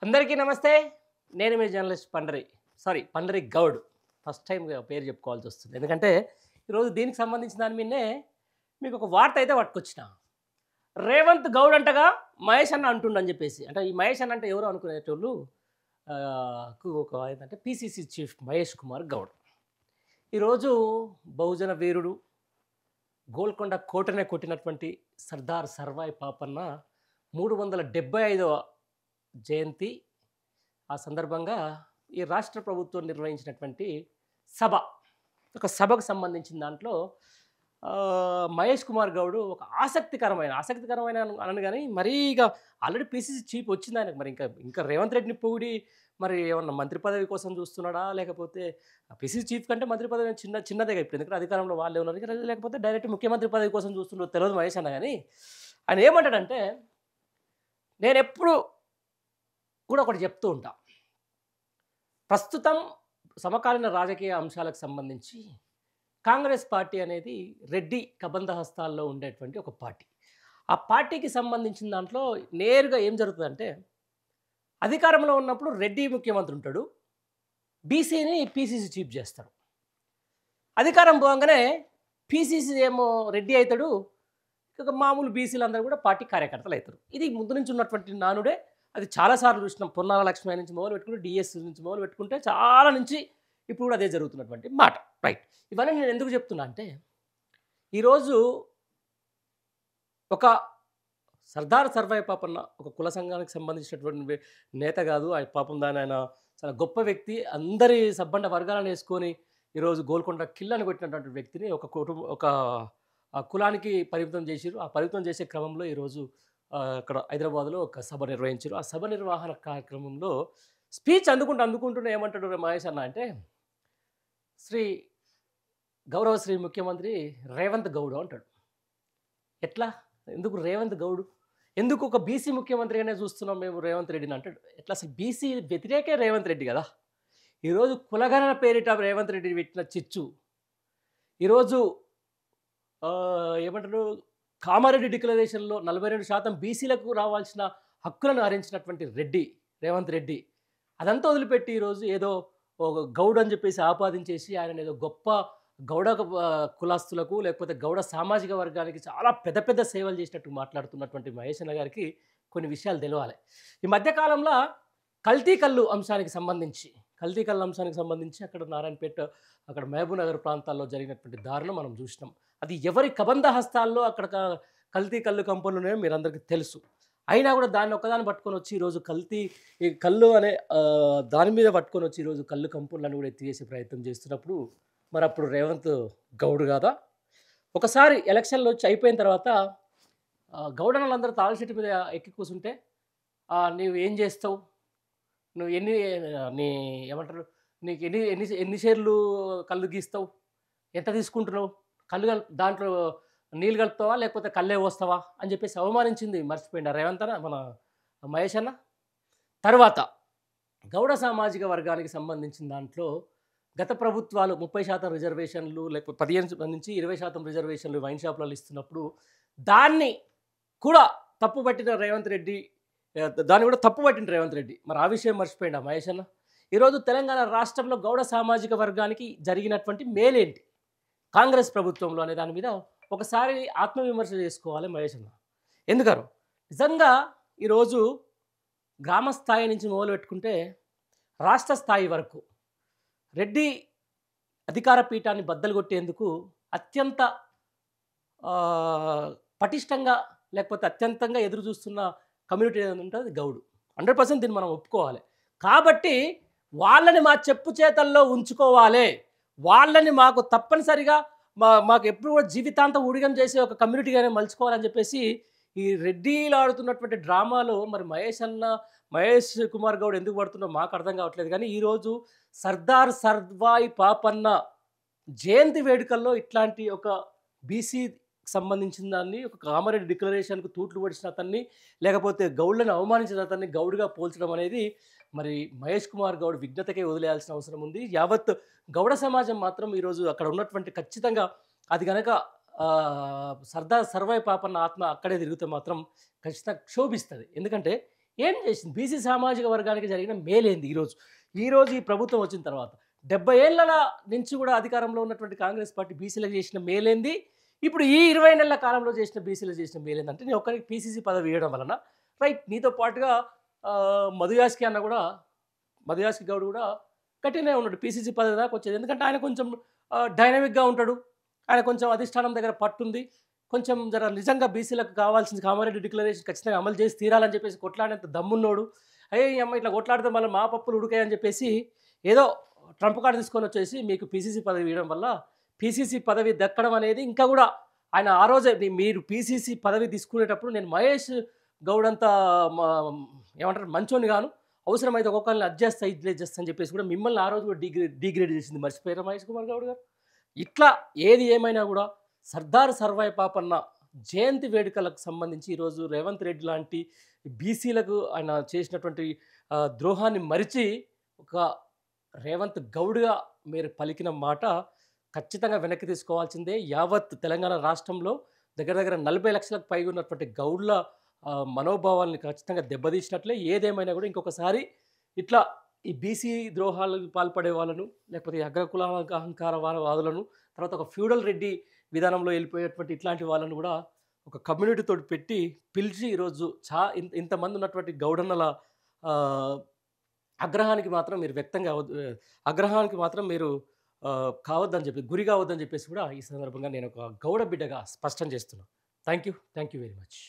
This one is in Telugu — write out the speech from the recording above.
అందరికీ నమస్తే. నేను మీ journalist Pandari Goud. First time పేరు చెప్పుకోవాల్సొస్తుంది. ఎందుకంటే, ఈరోజు దీనికి సంబంధించిన దాని మీదనే మీకొక వార్త అయితే పట్టుకొచ్చిన. రేవంత్ గౌడ్ అంటగా మహేష్ అన్న అంటుండని చెప్పేసి. అంటే ఈ మహేష్ అన్న అంటే ఎవరో అనుకునేటోళ్ళు ఒక ఏంటంటే పీసీసీ చీఫ్ మహేష్ కుమార్ గౌడ్. ఈరోజు బహుజన వీరుడు, గోల్కొండ కోటనే కొట్టినటువంటి సర్దార్ సర్వాయి పాపన్న 375వ జయంతి. ఆ సందర్భంగా ఈ రాష్ట్ర ప్రభుత్వం నిర్వహించినటువంటి సభ, ఒక సభకు సంబంధించిన దాంట్లో మహేష్ కుమార్ గౌడ్ ఒక ఆసక్తికరమైన అనను కానీ మరీ ఇక ఆల్రెడీ పీసీసీ చీఫ్ వచ్చింది ఆయనకు. మరి ఇంకా ఇంకా రేవంత్ రెడ్డిని పొగిడి మరి ఏమన్నా మంత్రి పదవి కోసం చూస్తున్నాడా, లేకపోతే పీసీసీ చీఫ్ కంటే మంత్రి పదవి చిన్నదే ఇప్పుడు, ఎందుకంటే అధికారంలో వాళ్ళే ఉన్నారు కదా, లేకపోతే డైరెక్ట్ ముఖ్యమంత్రి పదవి కోసం చూస్తున్నారో తెలియదు మహేష్ అన్న. కానీ ఆయన ఏమంటాడంటే, నేను ఎప్పుడు కూడా ఒకటి చెప్తూ ఉంటా, ప్రస్తుతం సమకాలీన రాజకీయ అంశాలకు సంబంధించి కాంగ్రెస్ పార్టీ అనేది రెడ్డి కబంధ హస్తాల్లో ఉండేటువంటి ఒక పార్టీ. ఆ పార్టీకి సంబంధించిన దాంట్లో నేరుగా ఏం జరుగుతుందంటే, అధికారంలో ఉన్నప్పుడు రెడ్డి ముఖ్యమంత్రి ఉంటాడు, బీసీని పీసీసీ చీఫ్ చేస్తారు. అధికారం పోగానే పీసీసీ ఏమో రెడ్డి అవుతాడు, ఇక మామూలు బీసీలు అందరూ కూడా పార్టీ కార్యకర్తలు అవుతారు. ఇది ముందు నుంచి ఉన్నటువంటి నానుడే. అది చాలాసార్లు చూసినాం. పొన్నాల లక్ష్మి నుంచి మొదలు పెట్టుకుంటే, డిఎస్ నుంచి మొదలు పెట్టుకుంటే చాలా నుంచి ఇప్పుడు కూడా అదే జరుగుతున్నటువంటి మాట. రైట్. ఇవన్నీ నేను ఎందుకు చెప్తున్నా అంటే, ఈరోజు ఒక సర్దార్ సర్వాయి పాపన్న ఒక కుల సంఘానికి సంబంధించినటువంటి నేత కాదు. ఆయన పాపం ఆయన చాలా గొప్ప వ్యక్తి. అందరి సబ్బండ వర్గాలను వేసుకొని ఈరోజు గోల్కొండ కిల్లను కొట్టినటువంటి వ్యక్తిని ఒక కులానికి పరిమితం చేసిరు. ఆ పరిమితం చేసే క్రమంలో ఈరోజు అక్కడ హైదరాబాద్లో ఒక సభ నిర్వహించారు. ఆ సభ నిర్వహణ కార్యక్రమంలో స్పీచ్ అందుకుంటూనే ఏమంటాడు మహేష్ అన్న అంటే, గౌరవశ్రీ ముఖ్యమంత్రి రేవంత్ గౌడ్ అంటాడు. ఎట్లా, ఎందుకు రేవంత్ గౌడ్, ఎందుకు ఒక బీసీ ముఖ్యమంత్రిగానే చూస్తున్నాం మేము రేవంత్ రెడ్డిని అంటాడు. ఎట్లా, అసలు బీసీ వ్యతిరేకే రేవంత్ రెడ్డి కదా. ఈరోజు కులగణన పేరిట రేవంత్ రెడ్డి పెట్టిన చిచ్చు, ఈరోజు ఏమంటారు, కామారెడ్డి డిక్లరేషన్లో 42% బీసీలకు రావాల్సిన హక్కులను హరించినటువంటి రేవంత్ రెడ్డి, అదంతా వదిలిపెట్టి ఈరోజు ఏదో గౌడ్ అని చెప్పేసి ఆపాదించేసి ఆయన ఏదో గొప్ప గౌడ కులస్తులకు లేకపోతే గౌడ సామాజిక వర్గానికి చాలా పెద్ద పెద్ద సేవలు చేసినట్టు మాట్లాడుతున్నటువంటి మహేష్ అన్న గారికి కొన్ని విషయాలు తెలియాలి. ఈ మధ్యకాలంలో కల్తీ కల్లు అంశానికి సంబంధించి అక్కడ నారాయణపేట, అక్కడ మహబూబ్ నగర్ ప్రాంతాల్లో జరిగినటువంటి దారుణం మనం చూసినాం. అది ఎవరి కబంధ హస్తాల్లో అక్కడ కల్తీ కల్లు కంపెనీలు ఉన్నాయో మీరందరికీ తెలుసు. అయినా కూడా దాన్ని ఒకదాన్ని పట్టుకొని వచ్చి ఈరోజు ఈ కల్లు అనే దాని మీద పట్టుకొని వచ్చి ఈరోజు కల్లు కంపెనీలను కూడా ఎత్తివేసే ప్రయత్నం చేస్తున్నప్పుడు, మరి అప్పుడు రేవంత్ గౌడ్ కాదా? ఒకసారి ఎలక్షన్లు వచ్చి అయిపోయిన తర్వాత గౌడనలందరూ తాళశెట్టి మీద ఎక్కి కూర్చుంటే, నువ్వు ఏం చేస్తావు, నువ్వు ఏమంటారు, నీకు ఎన్ని షేర్లు కళ్ళు గీస్తావు, ఎంత తీసుకుంటున్నావు, దాంట్లో నీళ్ళు కలుపుతావా లేకపోతే కళ్ళే పోస్తావా అని చెప్పేసి అవమానించింది మర్చిపోయింది రేవంత్ అన్న, మన మహేష్ అన్న. తర్వాత గౌడ సామాజిక వర్గానికి సంబంధించిన దాంట్లో గత ప్రభుత్వాలు 30% రిజర్వేషన్లు లేకపోతే 15 నుంచి 20% రిజర్వేషన్లు వైన్ షాపులలో ఇస్తున్నప్పుడు దాన్ని కూడా తప్పుపట్టిన రేవంత్ రెడ్డి, మరి ఆ విషయం మర్చిపోయిందా మహేష్ అన్న? ఈరోజు తెలంగాణ రాష్ట్రంలో గౌడ సామాజిక వర్గానికి జరిగినటువంటి మేలేంటి కాంగ్రెస్ ప్రభుత్వంలో అనే దాని మీద ఒకసారి ఆత్మవిమర్శ చేసుకోవాలి మహేష్ అన్న. ఎందుకరు నిజంగా ఈరోజు గ్రామ స్థాయి నుంచి మొదలు పెట్టుకుంటే రాష్ట్ర స్థాయి వరకు రెడ్డి అధికార పీఠాన్ని బద్దలు కొట్టేందుకు అత్యంత పటిష్టంగా లేకపోతే అత్యంతంగా ఎదురు చూస్తున్న కమ్యూనిటీ ఏదైనా ఉంటుంది గౌడు. 100% దీన్ని మనం ఒప్పుకోవాలి. కాబట్టి వాళ్ళని మా చెప్పు చేతల్లో ఉంచుకోవాలి, వాళ్ళని మాకు తప్పనిసరిగా మాకు ఎప్పుడు కూడా జీవితాంతం ఊడిగం చేసే ఒక కమ్యూనిటీగానే మలుచుకోవాలని చెప్పేసి ఈ రెడ్డిలు ఆడుతున్నటువంటి డ్రామాలో మరి మహేష్ కుమార్ గౌడ్ ఎందుకు పడుతున్నా మాకు అర్థం కావట్లేదు. కానీ ఈరోజు సర్దార్ సర్వాయి పాపన్న జయంతి వేడుకల్లో ఇట్లాంటి ఒక బీసీ సంబంధించిన దాన్ని, ఒక కామారెడ్డి డిక్లరేషన్కు తూట్లు పడిచిన అతన్ని, లేకపోతే గౌడ్లను అవమానించిన అతన్ని గౌడ్గా పోల్చడం అనేది మరి మహేష్ కుమార్ గౌడ్ విఘ్నతకే వదిలేయాల్సిన అవసరం ఉంది. యావత్ గౌడ సమాజం మాత్రం ఈరోజు అక్కడ ఉన్నటువంటి ఖచ్చితంగా అది కనుక సర్దార్ సర్వాయి పాపన్న ఆత్మ అక్కడే తిరిగితే మాత్రం ఖచ్చితంగా క్షోభిస్తుంది. ఎందుకంటే ఏం చేసింది? బీసీ సామాజిక వర్గానికి జరిగిన మేలేంది ఈరోజు? ఈరోజు ఈ ప్రభుత్వం వచ్చిన తర్వాత 70 ఏళ్ల నుంచి కూడా అధికారంలో ఉన్నటువంటి కాంగ్రెస్ పార్టీ బీసీలకు చేసిన మేలేంది? ఇప్పుడు ఈ 20 నెలల కాలంలో చేసిన బీసీలకు చేసిన మేలేందంటే నేను ఒక్కరికి పీసీసీ పదవి ఇవ్వడం వలన రైట్ నీతో పాటుగా మధు యాస్కి అన్న కూడా మధు యాస్కి గౌడ్ కూడా గట్టిగానే ఉన్నాడు. పీసీసీ పదవి దాకా వచ్చేది. ఎందుకంటే ఆయన కొంచెం డైనమిక్‌గా ఉంటాడు. ఆయన కొంచెం అధిష్టానం దగ్గర పట్టుంది. కొంచెం జర నిజంగా బీసీలకు కావాల్సింది కామారెడ్డి డిక్లరేషన్ ఖచ్చితంగా అమలు చేసి తీరాలని చెప్పేసి కొట్లాడేంత దమ్మున్నోడు. అయ్యో! ఈ అమ్మ ఇట్లా కొట్లాడితే మళ్ళీ మా పప్పులు ఉడికాయని చెప్పేసి ఏదో ట్రంప్ కార్డ్ తీసుకొనొచ్చేసి మీకు పీసీసీ పదవి ఇవ్వడం వల్ల పీసీసీ పదవి దక్కడం అనేది ఇంకా గూడా ఆయన ఆ రోజే మీరు పీసీసీ పదవి తీసుకునేటప్పుడు నేను మహేష్ గౌడ్ అంత మా ఏమంటారు మంచోడిని గాను. అవసరమైతే ఒక్కొక్కళ్ళని అది చేస్తా, ఇది చేస్తా అని చెప్పేసి కూడా మిమ్మల్ని ఆ రోజు కూడా డీగ్రేడ్ చేసింది. మర్చిపోయారా మహేష్ కుమార్ గౌడ్ గారు? ఇట్లా ఏది ఏమైనా గూడా సర్దార్ సర్వాయి పాపన్న జయంతి వేడుకలకు సంబంధించి ఈరోజు రేవంత్ రెడ్డి లాంటి బీసీలకు ఆయన చేసినటువంటి ద్రోహాన్ని మరిచి ఒక రేవంత్ గౌడ్‌గా మీరు పలికిన మాట ఖచ్చితంగా వెనక్కి తీసుకోవాల్సిందే. యావత్ తెలంగాణ రాష్ట్రంలో దగ్గర దగ్గర 40 లక్షలకు పైగా ఉన్నటువంటి గౌడ్ల మనోభావాల్ని ఖచ్చితంగా దెబ్బతీసినట్లే. ఏదేమైనా కూడా ఇంకొకసారి ఇట్లా ఈ బీసీ ద్రోహాలకు పాల్పడే వాళ్ళను, లేకపోతే ఈ అగ్రకుల అహంకార వాదులను, తర్వాత ఒక ఫ్యూడల్ రెడ్డి విధానంలో వెళ్ళిపోయేటువంటి ఇట్లాంటి వాళ్ళను కూడా ఒక కమ్యూనిటీతోటి పెట్టి పిలిచి ఈరోజు ఇంతమంది ఉన్నటువంటి గౌడన్నల ఆహ్, ఆగ్రహానికి మాత్రం మీరు వ్యక్తం కావద్దు, ఆగ్రహానికి మాత్రం మీరు కావద్దని చెప్పి, గురి కావద్దని చెప్పేసి కూడా ఈ సందర్భంగా నేను ఒక గౌడ బిడ్డగా స్పష్టం చేస్తున్నా. Thank you very much.